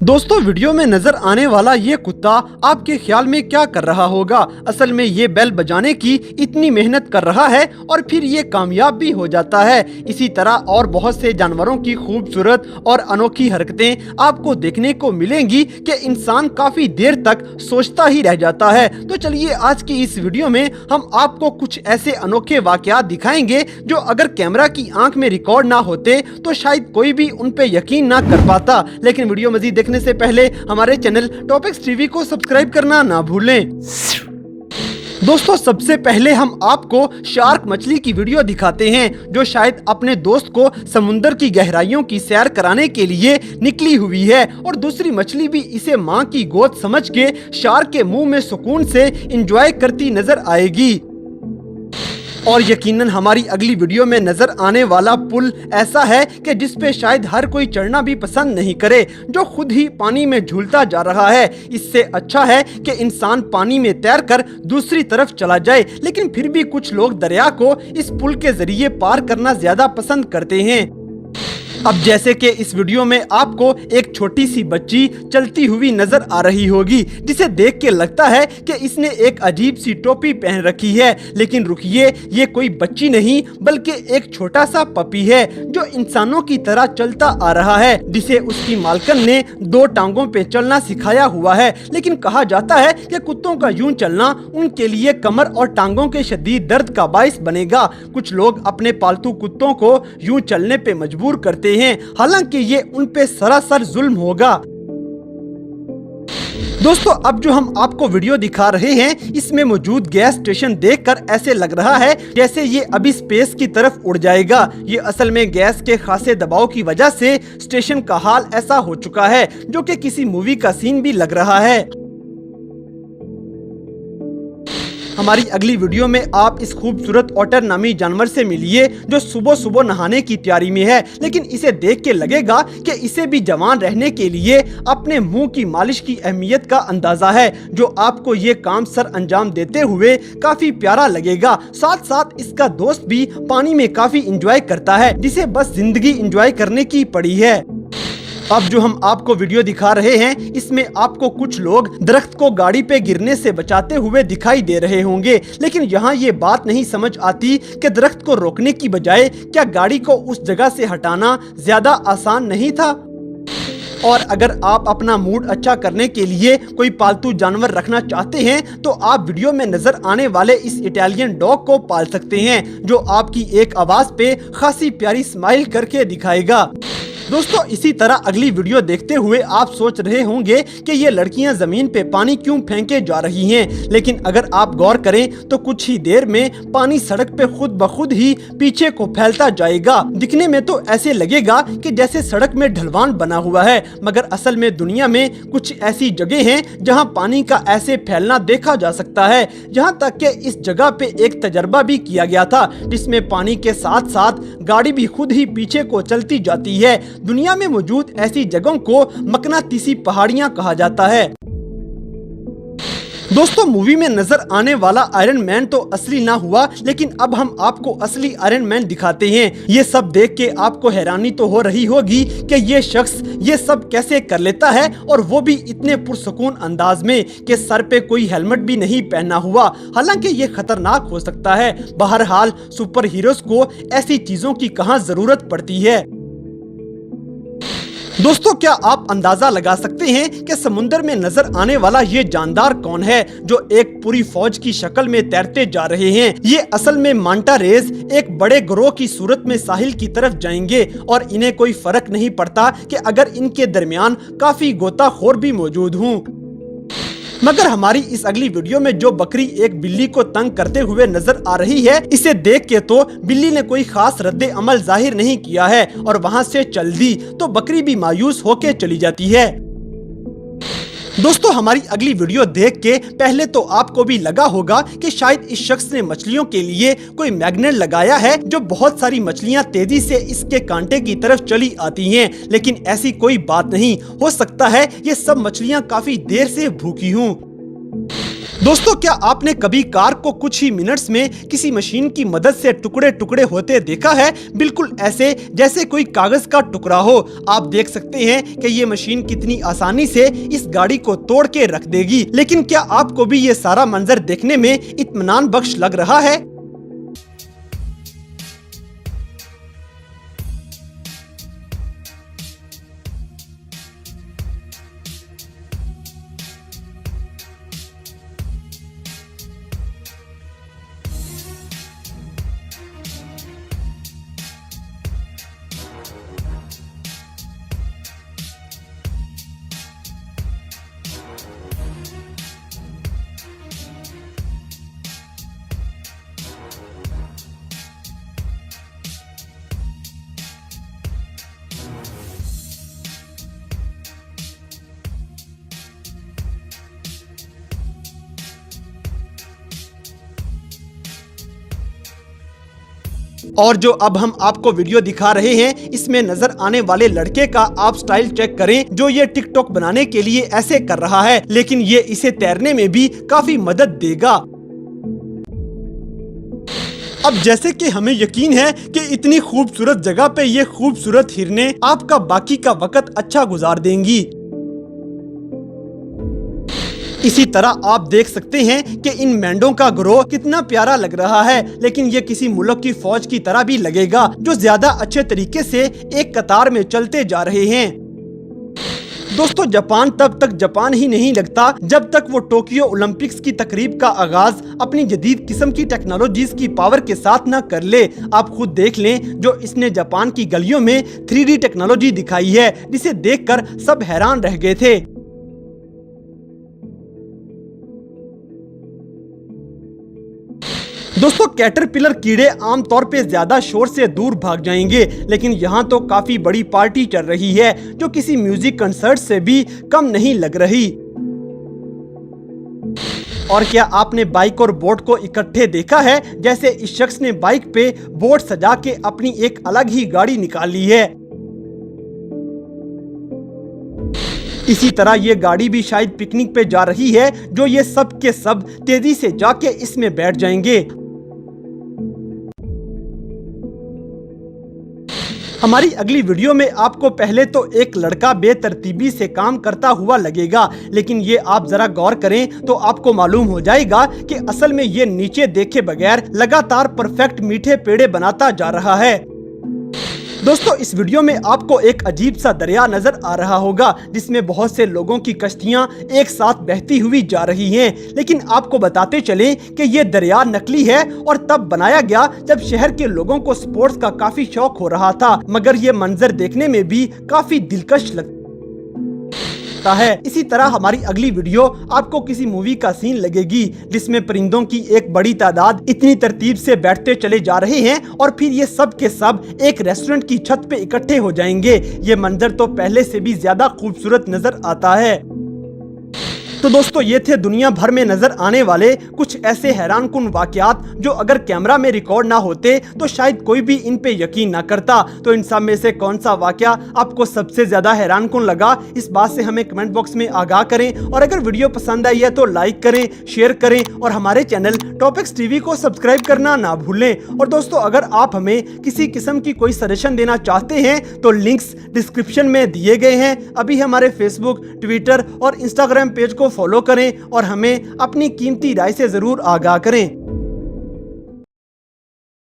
दोस्तों वीडियो में नजर आने वाला ये कुत्ता आपके ख्याल में क्या कर रहा होगा? असल में ये बेल बजाने की इतनी मेहनत कर रहा है और फिर ये कामयाब भी हो जाता है। इसी तरह और बहुत से जानवरों की खूबसूरत और अनोखी हरकतें आपको देखने को मिलेंगी कि इंसान काफी देर तक सोचता ही रह जाता है। तो चलिए आज की इस वीडियो में हम आपको कुछ ऐसे अनोखे वाकयात दिखाएंगे जो अगर कैमरा की आंख में रिकॉर्ड ना होते तो शायद कोई भी उन पे यकीन ना कर पाता। लेकिन वीडियो मजीद देखने से पहले हमारे चैनल टॉपिक्स टीवी को सब्सक्राइब करना ना भूलें। दोस्तों सबसे पहले हम आपको शार्क मछली की वीडियो दिखाते हैं जो शायद अपने दोस्त को समुद्र की गहराइयों की सैर कराने के लिए निकली हुई है और दूसरी मछली भी इसे मां की गोद समझ के शार्क के मुंह में सुकून से एंजॉय करती नजर आएगी। और यकीनन हमारी अगली वीडियो में नजर आने वाला पुल ऐसा है कि जिस पे शायद हर कोई चढ़ना भी पसंद नहीं करे, जो खुद ही पानी में झूलता जा रहा है। इससे अच्छा है कि इंसान पानी में तैरकर दूसरी तरफ चला जाए, लेकिन फिर भी कुछ लोग दरिया को इस पुल के जरिए पार करना ज्यादा पसंद करते हैं। अब जैसे कि इस वीडियो में आपको एक छोटी सी बच्ची चलती हुई नजर आ रही होगी, जिसे देख के लगता है कि इसने एक अजीब सी टोपी पहन रखी है। लेकिन रुकिए, ये कोई बच्ची नहीं बल्कि एक छोटा सा पपी है जो इंसानों की तरह चलता आ रहा है, जिसे उसकी मालकन ने 2 टांगों पे चलना सिखाया हुआ है। लेकिन कहा जाता है कि कुत्तों का यूं चलना उनके लिए कमर और टांगों के शदीद दर्द का बाइस बनेगा। कुछ लोग अपने पालतू कुत्तों को यूं चलने पे मजबूर करते हैं, हालांकि ये उन पे सरासर जुल्म होगा। दोस्तों अब जो हम आपको वीडियो दिखा रहे हैं इसमें मौजूद गैस स्टेशन देखकर ऐसे लग रहा है जैसे ये अभी स्पेस की तरफ उड़ जाएगा। ये असल में गैस के खासे दबाव की वजह से स्टेशन का हाल ऐसा हो चुका है, जो कि किसी मूवी का सीन भी लग रहा है। हमारी अगली वीडियो में आप इस खूबसूरत ऑटर नामी जानवर से मिलिए जो सुबह सुबह नहाने की तैयारी में है, लेकिन इसे देख के लगेगा कि इसे भी जवान रहने के लिए अपने मुंह की मालिश की अहमियत का अंदाजा है, जो आपको ये काम सर अंजाम देते हुए काफी प्यारा लगेगा। साथ साथ इसका दोस्त भी पानी में काफी इंजॉय करता है, जिसे बस जिंदगी इंजॉय करने की पड़ी है। अब जो हम आपको वीडियो दिखा रहे हैं इसमें आपको कुछ लोग दरख्त को गाड़ी पे गिरने से बचाते हुए दिखाई दे रहे होंगे, लेकिन यहाँ ये बात नहीं समझ आती कि दरख्त को रोकने की बजाय क्या गाड़ी को उस जगह से हटाना ज्यादा आसान नहीं था? और अगर आप अपना मूड अच्छा करने के लिए कोई पालतू जानवर रखना चाहते हैं तो आप वीडियो में नजर आने वाले इस इटालियन डॉग को पाल सकते हैं, जो आपकी एक आवाज पे खासी प्यारी स्माइल करके दिखाएगा। दोस्तों इसी तरह अगली वीडियो देखते हुए आप सोच रहे होंगे कि ये लड़कियां जमीन पे पानी क्यों फेंके जा रही हैं, लेकिन अगर आप गौर करें तो कुछ ही देर में पानी सड़क पे खुद ब खुद ही पीछे को फैलता जाएगा। दिखने में तो ऐसे लगेगा कि जैसे सड़क में ढलवान बना हुआ है, मगर असल में दुनिया में कुछ ऐसी जगह हैं जहां पानी का ऐसे फैलना देखा जा सकता है। यहाँ तक कि इस जगह पे एक तजर्बा भी किया गया था, जिसमें पानी के साथ साथ गाड़ी भी खुद ही पीछे को चलती जाती है। दुनिया में मौजूद ऐसी जगहों को मकनातीसी पहाड़ियां कहा जाता है। दोस्तों मूवी में नजर आने वाला आयरन मैन तो असली ना हुआ, लेकिन अब हम आपको असली आयरन मैन दिखाते हैं। ये सब देख के आपको हैरानी तो हो रही होगी कि ये शख्स ये सब कैसे कर लेता है, और वो भी इतने पुरसुकून अंदाज में कि सर पे कोई हेलमेट भी नहीं पहना हुआ। हालांकि ये खतरनाक हो सकता है। बहरहाल सुपर हीरोज को ऐसी चीजों की कहाँ जरूरत पड़ती है। दोस्तों क्या आप अंदाजा लगा सकते हैं कि समुद्र में नजर आने वाला ये जानदार कौन है जो एक पूरी फौज की शक्ल में तैरते जा रहे हैं? ये असल में मांटा रेज एक बड़े गिरोह की सूरत में साहिल की तरफ जाएंगे और इन्हें कोई फर्क नहीं पड़ता कि अगर इनके दरमियान काफी गोताखोर भी मौजूद हों। मगर हमारी इस अगली वीडियो में जो बकरी एक बिल्ली को तंग करते हुए नजर आ रही है, इसे देख के तो बिल्ली ने कोई खास रद्दे अमल जाहिर नहीं किया है और वहां से चल दी, तो बकरी भी मायूस होके चली जाती है। दोस्तों हमारी अगली वीडियो देख के पहले तो आपको भी लगा होगा कि शायद इस शख्स ने मछलियों के लिए कोई मैग्नेट लगाया है, जो बहुत सारी मछलियां तेजी से इसके कांटे की तरफ चली आती हैं, लेकिन ऐसी कोई बात नहीं। हो सकता है ये सब मछलियां काफी देर से भूखी हों। दोस्तों, क्या आपने कभी कार को कुछ ही मिनट्स में किसी मशीन की मदद से टुकड़े टुकड़े होते देखा है? बिल्कुल ऐसे जैसे कोई कागज का टुकड़ा हो। आप देख सकते हैं कि ये मशीन कितनी आसानी से इस गाड़ी को तोड़ के रख देगी। लेकिन क्या आपको भी ये सारा मंजर देखने में इत्मीनान बख्श लग रहा है? और जो अब हम आपको वीडियो दिखा रहे हैं, इसमें नजर आने वाले लड़के का आप स्टाइल चेक करें, जो ये टिकटॉक बनाने के लिए ऐसे कर रहा है, लेकिन ये इसे तैरने में भी काफी मदद देगा। अब जैसे कि हमें यकीन है कि इतनी खूबसूरत जगह पे ये खूबसूरत हिरने आपका बाकी का वक्त अच्छा गुजार देंगी। इसी तरह आप देख सकते हैं कि इन मेंढों का ग्रोह कितना प्यारा लग रहा है, लेकिन ये किसी मुल्क की फौज की तरह भी लगेगा, जो ज्यादा अच्छे तरीके से एक कतार में चलते जा रहे हैं। दोस्तों, जापान तब तक जापान ही नहीं लगता जब तक वो टोक्यो ओलंपिक्स की तकरीब का आगाज अपनी जदीद किस्म की टेक्नोलॉजीज की पावर के साथ न कर ले। आप खुद देख लें, जो इसने जापान की गलियों में 3D टेक्नोलॉजी दिखाई है, जिसे देखकर सब हैरान रह गए थे। दोस्तों, कैटरपिलर कीड़े आमतौर पे ज्यादा शोर से दूर भाग जाएंगे, लेकिन यहाँ तो काफी बड़ी पार्टी चल रही है, जो किसी म्यूजिक कंसर्ट से भी कम नहीं लग रही। और क्या आपने बाइक और बोट को इकट्ठे देखा है? जैसे इस शख्स ने बाइक पे बोट सजा के अपनी एक अलग ही गाड़ी निकाल ली है। इसी तरह ये गाड़ी भी शायद पिकनिक पे जा रही है, जो ये सब के सब तेजी से जाके इसमें बैठ जाएंगे। हमारी अगली वीडियो में आपको पहले तो एक लड़का बेतरतीबी से काम करता हुआ लगेगा, लेकिन ये आप जरा गौर करें तो आपको मालूम हो जाएगा कि असल में ये नीचे देखे बगैर लगातार परफेक्ट मीठे पेड़े बनाता जा रहा है। दोस्तों, इस वीडियो में आपको एक अजीब सा दरिया नजर आ रहा होगा, जिसमें बहुत से लोगों की कश्तियां एक साथ बहती हुई जा रही हैं। लेकिन आपको बताते चलें कि ये दरिया नकली है और तब बनाया गया जब शहर के लोगों को स्पोर्ट्स का काफी शौक हो रहा था, मगर ये मंजर देखने में भी काफी दिलकश लगता है। इसी तरह हमारी अगली वीडियो आपको किसी मूवी का सीन लगेगी, जिसमें परिंदों की एक बड़ी तादाद इतनी तरतीब से बैठते चले जा रहे हैं और फिर ये सब के सब एक रेस्टोरेंट की छत पे इकट्ठे हो जाएंगे। ये मंजर तो पहले से भी ज्यादा खूबसूरत नजर आता है। तो दोस्तों, ये थे दुनिया भर में नजर आने वाले कुछ ऐसे हैरानकुन वाकयात, जो अगर कैमरा में रिकॉर्ड ना होते तो शायद कोई भी इन पे यकीन ना करता। तो इन सब में से कौन सा वाकया आपको सबसे ज्यादा हैरानकुन लगा, इस बात से हमें कमेंट बॉक्स में आगाह करें। और अगर वीडियो पसंद आई है तो लाइक करें, शेयर करें और हमारे चैनल टॉपिक्स टीवी को सब्सक्राइब करना ना भूलें। और दोस्तों, अगर आप हमें किसी किस्म की कोई सजेशन देना चाहते हैं तो लिंक्स डिस्क्रिप्शन में दिए गए हैं। अभी हमारे फेसबुक, ट्विटर और इंस्टाग्राम पेज को फॉलो करें और हमें अपनी कीमती राय से जरूर आगाह करें।